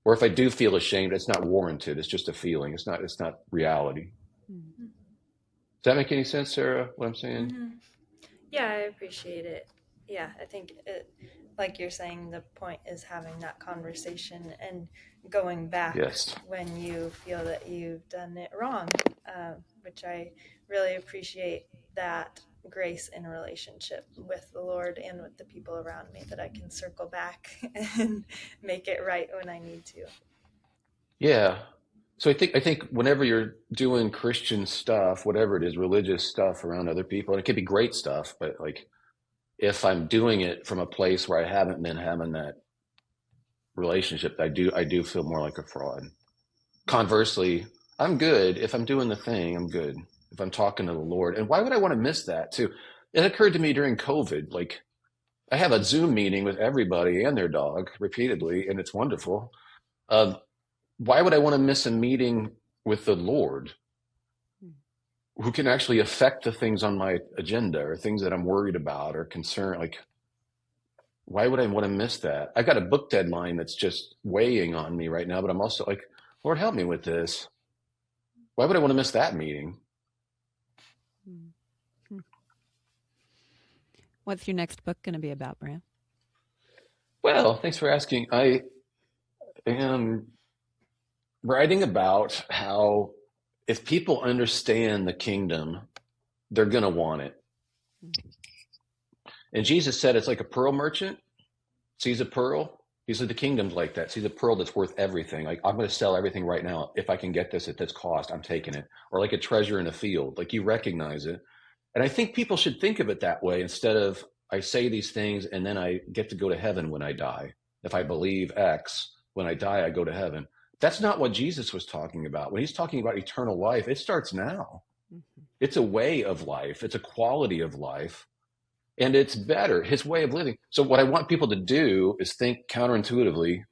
Or if I do feel ashamed, it's not warranted. It's just a feeling. It's not reality. Mm-hmm. Does that make any sense, Sarah, what I'm saying? Mm-hmm. Yeah, I appreciate it. Yeah, I think like you're saying, the point is having that conversation and going back when you feel that you've done it wrong, which I really appreciate that grace in a relationship with the Lord and with the people around me, that I can circle back and make it right when I need to. Yeah. So I think whenever you're doing Christian stuff, whatever it is, religious stuff around other people, and it could be great stuff, but like, if I'm doing it from a place where I haven't been having that relationship, I do feel more like a fraud. Conversely, I'm good if I'm doing the thing. I'm good if I'm talking to the Lord. And why would I want to miss that too? It occurred to me during COVID. Like, I have a Zoom meeting with everybody and their dog repeatedly, and it's wonderful. Why would I want to miss a meeting with the Lord, who can actually affect the things on my agenda or things that I'm worried about or concerned? Like, why would I want to miss that? I got a book deadline that's just weighing on me right now, but I'm also like, Lord, help me with this. Why would I want to miss that meeting? What's your next book going to be about, Brant? Well, thanks for asking. I am writing about how if people understand the kingdom, they're going to want it. And Jesus said it's like a pearl merchant sees a pearl. He said the kingdom's like that. Sees a pearl that's worth everything. Like, I'm going to sell everything right now. If I can get this at this cost, I'm taking it. Or like a treasure in a field. Like, you recognize it. And I think people should think of it that way, instead of, I say these things and then I get to go to heaven when I die. If I believe X, when I die, I go to heaven. That's not what Jesus was talking about. When he's talking about eternal life, it starts now. Mm-hmm. It's a way of life. It's a quality of life. And it's better, his way of living. So what I want people to do is think counterintuitively.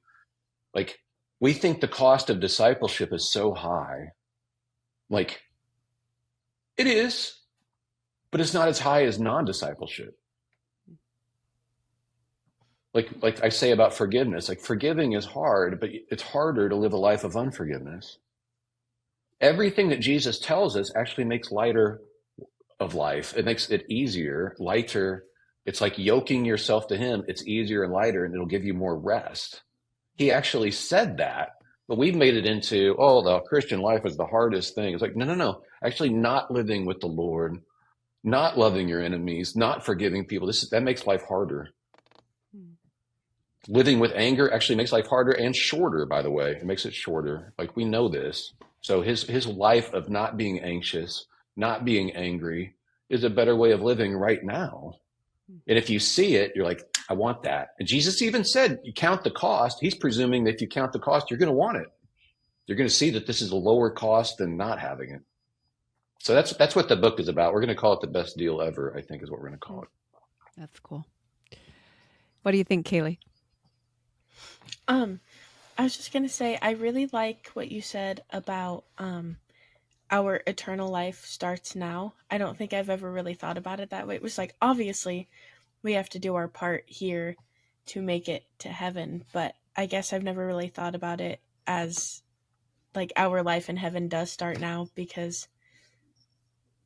Like, we think the cost of discipleship is so high. Like, it is, but it's not as high as non-discipleship. Like I say about forgiveness, like, forgiving is hard, but it's harder to live a life of unforgiveness. Everything that Jesus tells us actually makes lighter of life. It makes it easier, lighter. It's like yoking yourself to him. It's easier and lighter, and it'll give you more rest. He actually said that, but we've made it into, oh, the Christian life is the hardest thing. It's like, no. Actually, not living with the Lord, not loving your enemies, not forgiving people, that makes life harder. Living with anger actually makes life harder and shorter, by the way. It makes it shorter. Like, we know this. So his life of not being anxious, not being angry, is a better way of living right now. And if you see it, you're like, I want that. And Jesus even said, you count the cost. He's presuming that if you count the cost, you're going to want it. You're going to see that this is a lower cost than not having it. So that's what the book is about. We're going to call it The Best Deal Ever, I think is what we're going to call it. That's cool. What do you think, Cailee? I was just gonna say I really like what you said about our eternal life starts now. I don't think I've ever really thought about it that way. It was like, obviously we have to do our part here to make it to heaven, but I guess I've never really thought about it as like our life in heaven does start now, because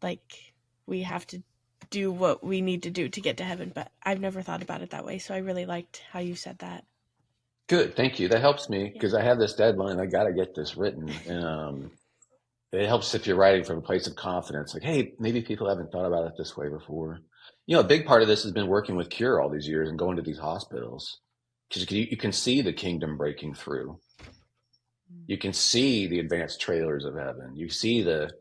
like we have to do what we need to do to get to heaven. But I've never thought about it that way, so I really liked how you said that. Good. Thank you. That helps me because I have this deadline. I got to get this written. And it helps if you're writing from a place of confidence. Like, hey, maybe people haven't thought about it this way before. A big part of this has been working with Cure all these years and going to these hospitals because you can see the kingdom breaking through. You can see the advanced trailers of heaven. You see the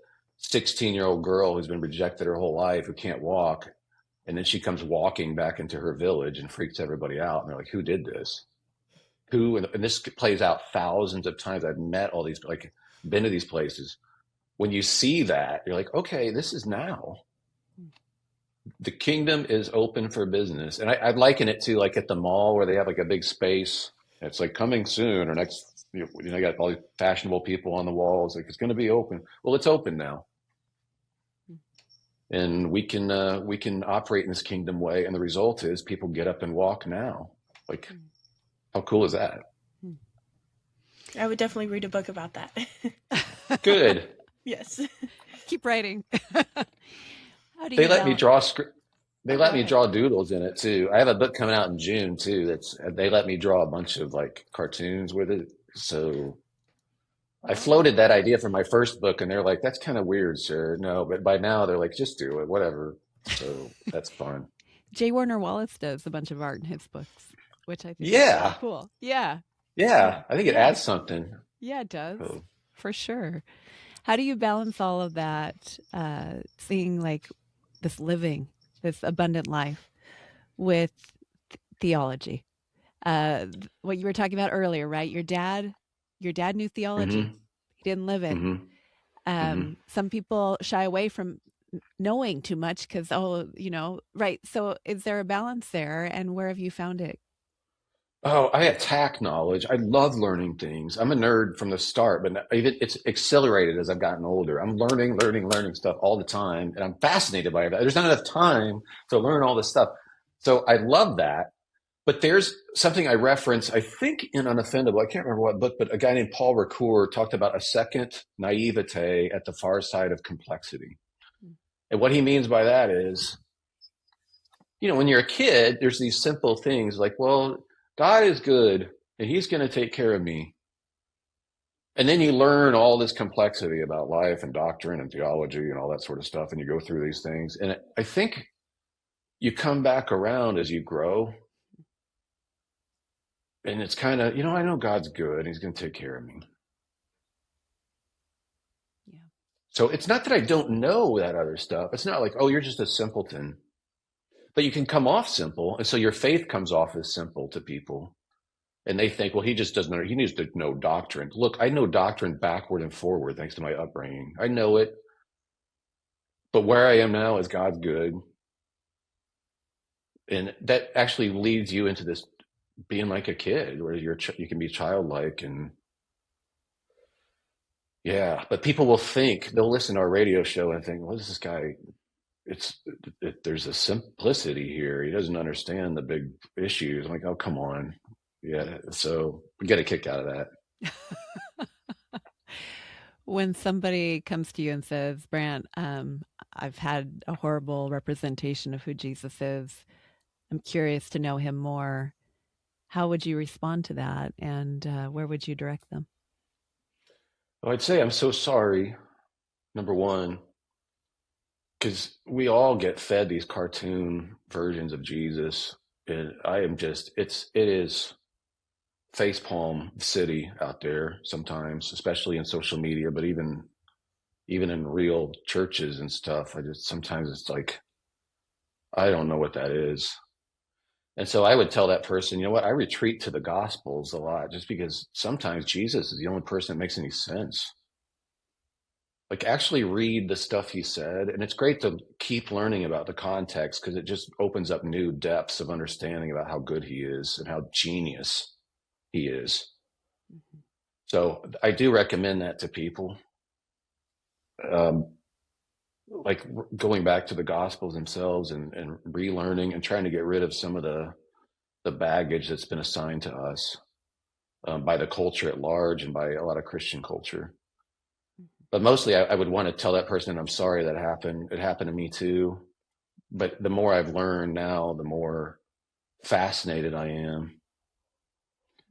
16-year-old girl who's been rejected her whole life, who can't walk. And then she comes walking back into her village and freaks everybody out. And they're like, who did this? Who? And this plays out thousands of times. I've met all these, like, been to these places. When you see that, you're like, okay, this is now. The kingdom is open for business. And I liken it to like at the mall where they have like a big space. It's like coming soon or next, you got all these fashionable people on the walls. Like it's going to be open. Well, it's open now. And we can operate in this kingdom way. And the result is people get up and walk now. Like, how cool is that? I would definitely read a book about that. Good. Yes. Keep writing. How do They you let me balance- draw They let me draw doodles in it too. I have a book coming out in June too. They let me draw a bunch of like cartoons with it. So I floated that idea for my first book and they're like, that's kind of weird, sir. No, but by now they're like, just do it, whatever. So that's fun. J. Warner Wallace does a bunch of art in his books, which I think is Yeah. really cool. Yeah. Yeah. I think it Yeah. adds something. Yeah, it does. So, For sure. How do you balance all of that, seeing like this living, this abundant life with theology? What you were talking about earlier, right? Your dad knew theology. mhm, He didn't live it. mhm, mhm. Some people shy away from knowing too much because, right. So is there a balance there? And where have you found it? Oh, I attack knowledge. I love learning things. I'm a nerd from the start, but it's accelerated as I've gotten older. I'm learning stuff all the time, and I'm fascinated by it. There's not enough time to learn all this stuff. So I love that. But there's something I reference, I think in Unoffendable, I can't remember what book, but a guy named Paul Ricoeur talked about a second naivete at the far side of complexity. And what he means by that is, when you're a kid, there's these simple things like, well, God is good and he's going to take care of me. And then you learn all this complexity about life and doctrine and theology and all that sort of stuff. And you go through these things. And I think you come back around as you grow. And it's kind of, I know God's good and he's going to take care of me. Yeah. So it's not that I don't know that other stuff. It's not like, oh, you're just a simpleton. But you can come off simple. And so your faith comes off as simple to people. And they think, well, he just doesn't know. He needs to know doctrine. Look, I know doctrine backward and forward thanks to my upbringing. I know it. But where I am now is God's good. And that actually leads you into this being like a kid where you can be childlike. And yeah, but people will think, they'll listen to our radio show and think, what is this guy? There's a simplicity here. He doesn't understand the big issues. I'm like, oh, come on. Yeah. So we get a kick out of that. When somebody comes to you and says, Brant, I've had a horrible representation of who Jesus is. I'm curious to know him more. How would you respond to that? And where would you direct them? Well, I'd say I'm so sorry, number one, because we all get fed these cartoon versions of Jesus. And it is facepalm city out there sometimes, especially in social media, but even in real churches and stuff. Sometimes it's like, I don't know what that is. And so I would tell that person, you know what, I retreat to the Gospels a lot just because sometimes Jesus is the only person that makes any sense. Like actually read the stuff he said. And it's great to keep learning about the context because it just opens up new depths of understanding about how good he is and how genius he is. Mm-hmm. So I do recommend that to people. Like going back to the Gospels themselves and relearning and trying to get rid of some of the baggage that's been assigned to us by the culture at large and by a lot of Christian culture. But mostly I would want to tell that person, I'm sorry that happened. It happened to me too. But the more I've learned now, the more fascinated I am.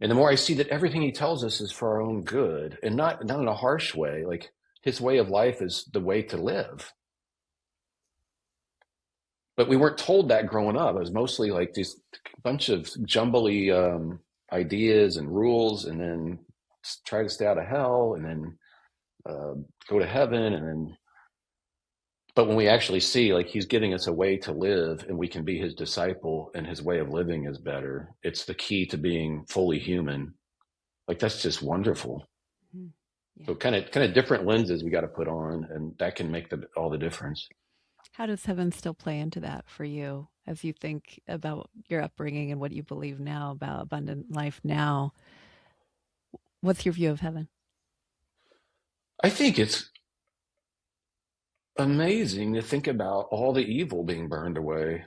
And the more I see that everything he tells us is for our own good and not in a harsh way. Like his way of life is the way to live. But we weren't told that growing up. It was mostly like this bunch of jumbly ideas and rules, and then try to stay out of hell, and then go to heaven, and then. But when we actually see, like, he's giving us a way to live, and we can be his disciple, and his way of living is better. It's the key to being fully human. Like that's just wonderful. Mm-hmm. Yeah. So kind of different lenses we got to put on, and that can make all the difference. How does heaven still play into that for you as you think about your upbringing and what you believe now about abundant life now? What's your view of heaven? I think it's amazing to think about all the evil being burned away.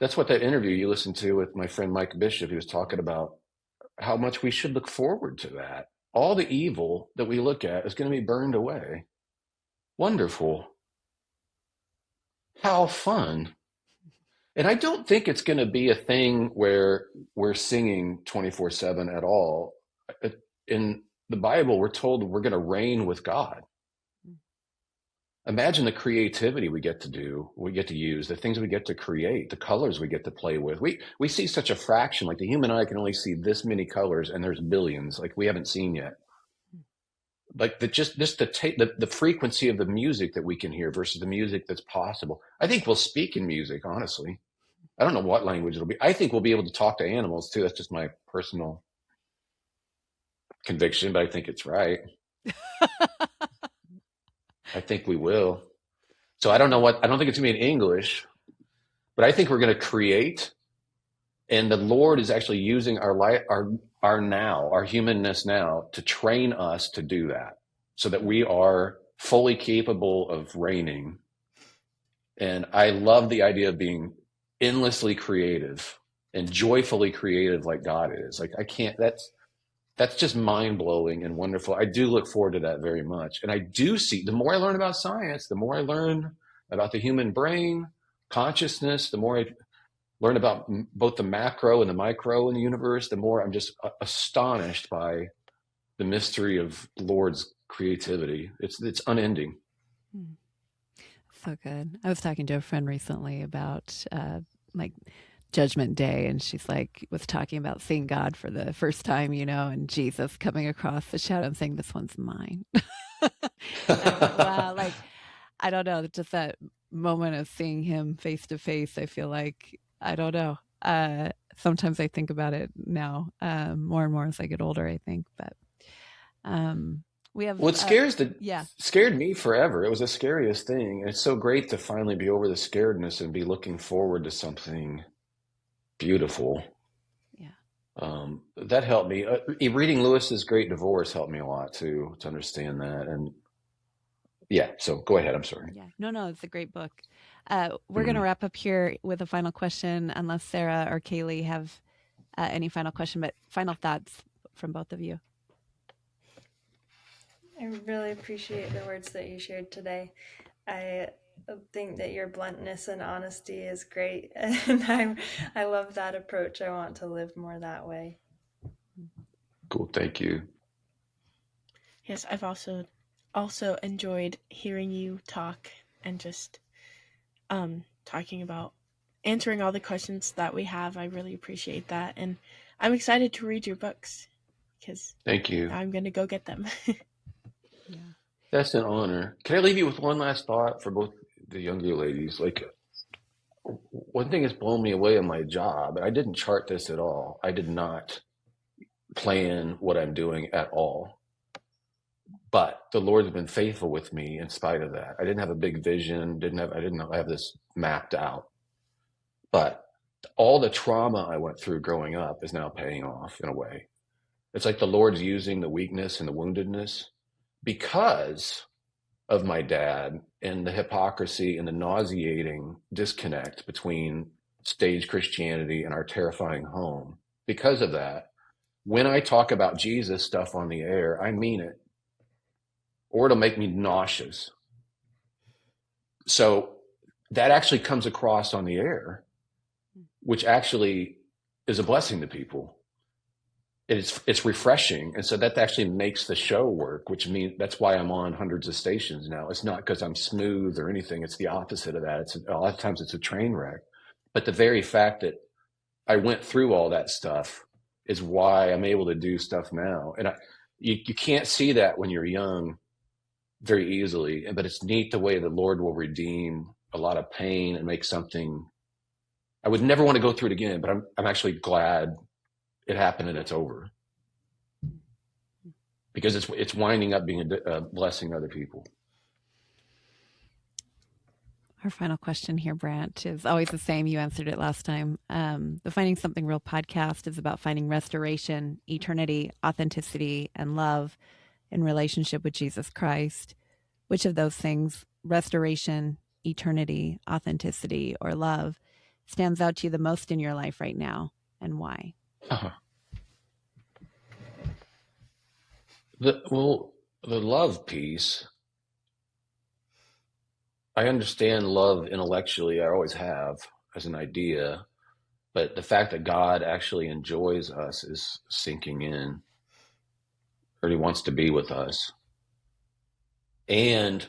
That's what that interview you listened to with my friend Mike Bishop, he was talking about how much we should look forward to that. All the evil that we look at is going to be burned away. Wonderful. How fun. And I don't think it's going to be a thing where we're singing 24/7 at all. In the Bible, we're told we're going to reign with God. Imagine the creativity we get to use, the things we get to create, the colors we get to play with. We see such a fraction, like the human eye can only see this many colors, and there's billions, like we haven't seen yet. Like the frequency of the music that we can hear versus the music that's possible. I think we'll speak in music, honestly. I don't know what language it'll be. I think we'll be able to talk to animals too. That's just my personal conviction, but I think it's right. I think we will. So I don't think it's going to be in English, but I think we're going to create, and the Lord is actually using our life, our humanness now to train us to do that so that we are fully capable of reigning. And I love the idea of being endlessly creative and joyfully creative like God is. Like that's just mind-blowing and wonderful. I do look forward to that very much. And I do see, the more I learn about science, the more I learn about the human brain, consciousness, the more I learn about both the macro and the micro in the universe, the more I'm just astonished by the mystery of Lord's creativity. It's unending. So good. I was talking to a friend recently about like Judgment Day, and she's like was talking about seeing God for the first time, and Jesus coming across the shadow and saying, "This one's mine." Wow, like I don't know, just that moment of seeing him face to face. I feel like I don't know. Sometimes I think about it now more and more as I get older. I think, but we have what scared me forever. It was the scariest thing. And it's so great to finally be over the scaredness and be looking forward to something beautiful. Yeah. That helped me. Reading Lewis's Great Divorce helped me a lot too, to understand that. And yeah, so go ahead. I'm sorry. Yeah, no, it's a great book. We're going to wrap up here with a final question, unless Sarah or Cailee have any final question, but final thoughts from both of you. I really appreciate the words that you shared today. I think that your bluntness and honesty is great, and I love that approach. I want to live more that way. Cool, thank you. Yes, I've also enjoyed hearing you talk and just talking about answering all the questions that we have. I really appreciate that, and I'm excited to read your books because thank you. I'm going to go get them. Yeah. That's an honor. Can I leave you with one last thought for both the younger ladies? Like, one thing that's blown me away in my job, and I didn't chart this at all. I did not plan what I'm doing at all. But the Lord's been faithful with me in spite of that. I didn't have a big vision, I didn't have this mapped out. But all the trauma I went through growing up is now paying off in a way. It's like the Lord's using the weakness and the woundedness because of my dad and the hypocrisy and the nauseating disconnect between stage Christianity and our terrifying home. Because of that, when I talk about Jesus stuff on the air, I mean it, or it'll make me nauseous. So that actually comes across on the air, which actually is a blessing to people. It's refreshing. And so that actually makes the show work, which means that's why I'm on hundreds of stations now. It's not because I'm smooth or anything. It's the opposite of that. A lot of times it's a train wreck. But the very fact that I went through all that stuff is why I'm able to do stuff now. And you can't see that when you're young very easily, but it's neat the way the Lord will redeem a lot of pain and make something. I would never want to go through it again, but I'm actually glad it happened and it's over, because it's winding up being a blessing to other people. Our final question here, Brant, is always the same. You answered it last time. The Finding Something Real podcast is about finding restoration, eternity, authenticity, and love in relationship with Jesus Christ. Which of those things, restoration, eternity, authenticity, or love, stands out to you the most in your life right now, and why? Uh-huh. The love piece, I understand love intellectually. I always have as an idea, but the fact that God actually enjoys us is sinking in, or he wants to be with us. And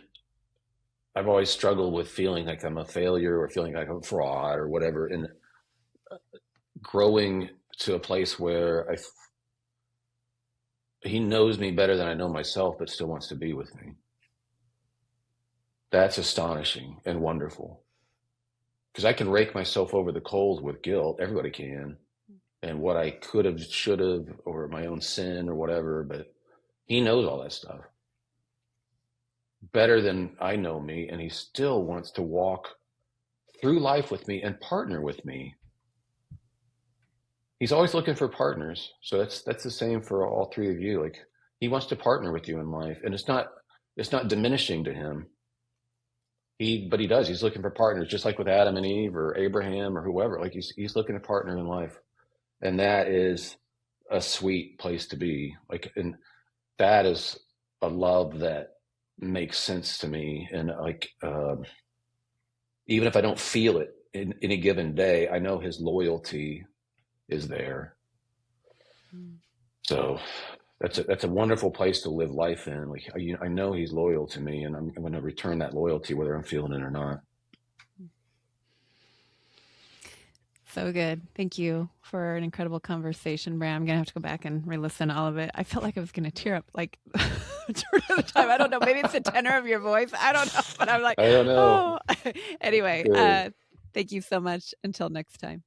I've always struggled with feeling like I'm a failure or feeling like I'm a fraud or whatever, and growing to a place where he knows me better than I know myself, but still wants to be with me. That's astonishing and wonderful, because I can rake myself over the coals with guilt. Everybody can. And what I could have, should have, or my own sin or whatever, but he knows all that stuff better than I know me. And he still wants to walk through life with me and partner with me. He's always looking for partners. So that's the same for all three of you. Like, he wants to partner with you in life, and it's not diminishing to him. But he does. He's looking for partners, just like with Adam and Eve or Abraham or whoever. Like, he's looking to partner in life, and that is a sweet place to be. Like, and that is a love that makes sense to me. And like, even if I don't feel it in any given day, I know his loyalty is there. So that's a wonderful place to live life in. Like, I know he's loyal to me, and I'm going to return that loyalty whether I'm feeling it or not. So good. Thank you for an incredible conversation, Brant. I'm going to have to go back and re-listen to all of it. I felt like I was going to tear up like during the time. I don't know. Maybe it's the tenor of your voice. I don't know. But I'm like, I don't know. Oh. Anyway, thank you so much. Until next time.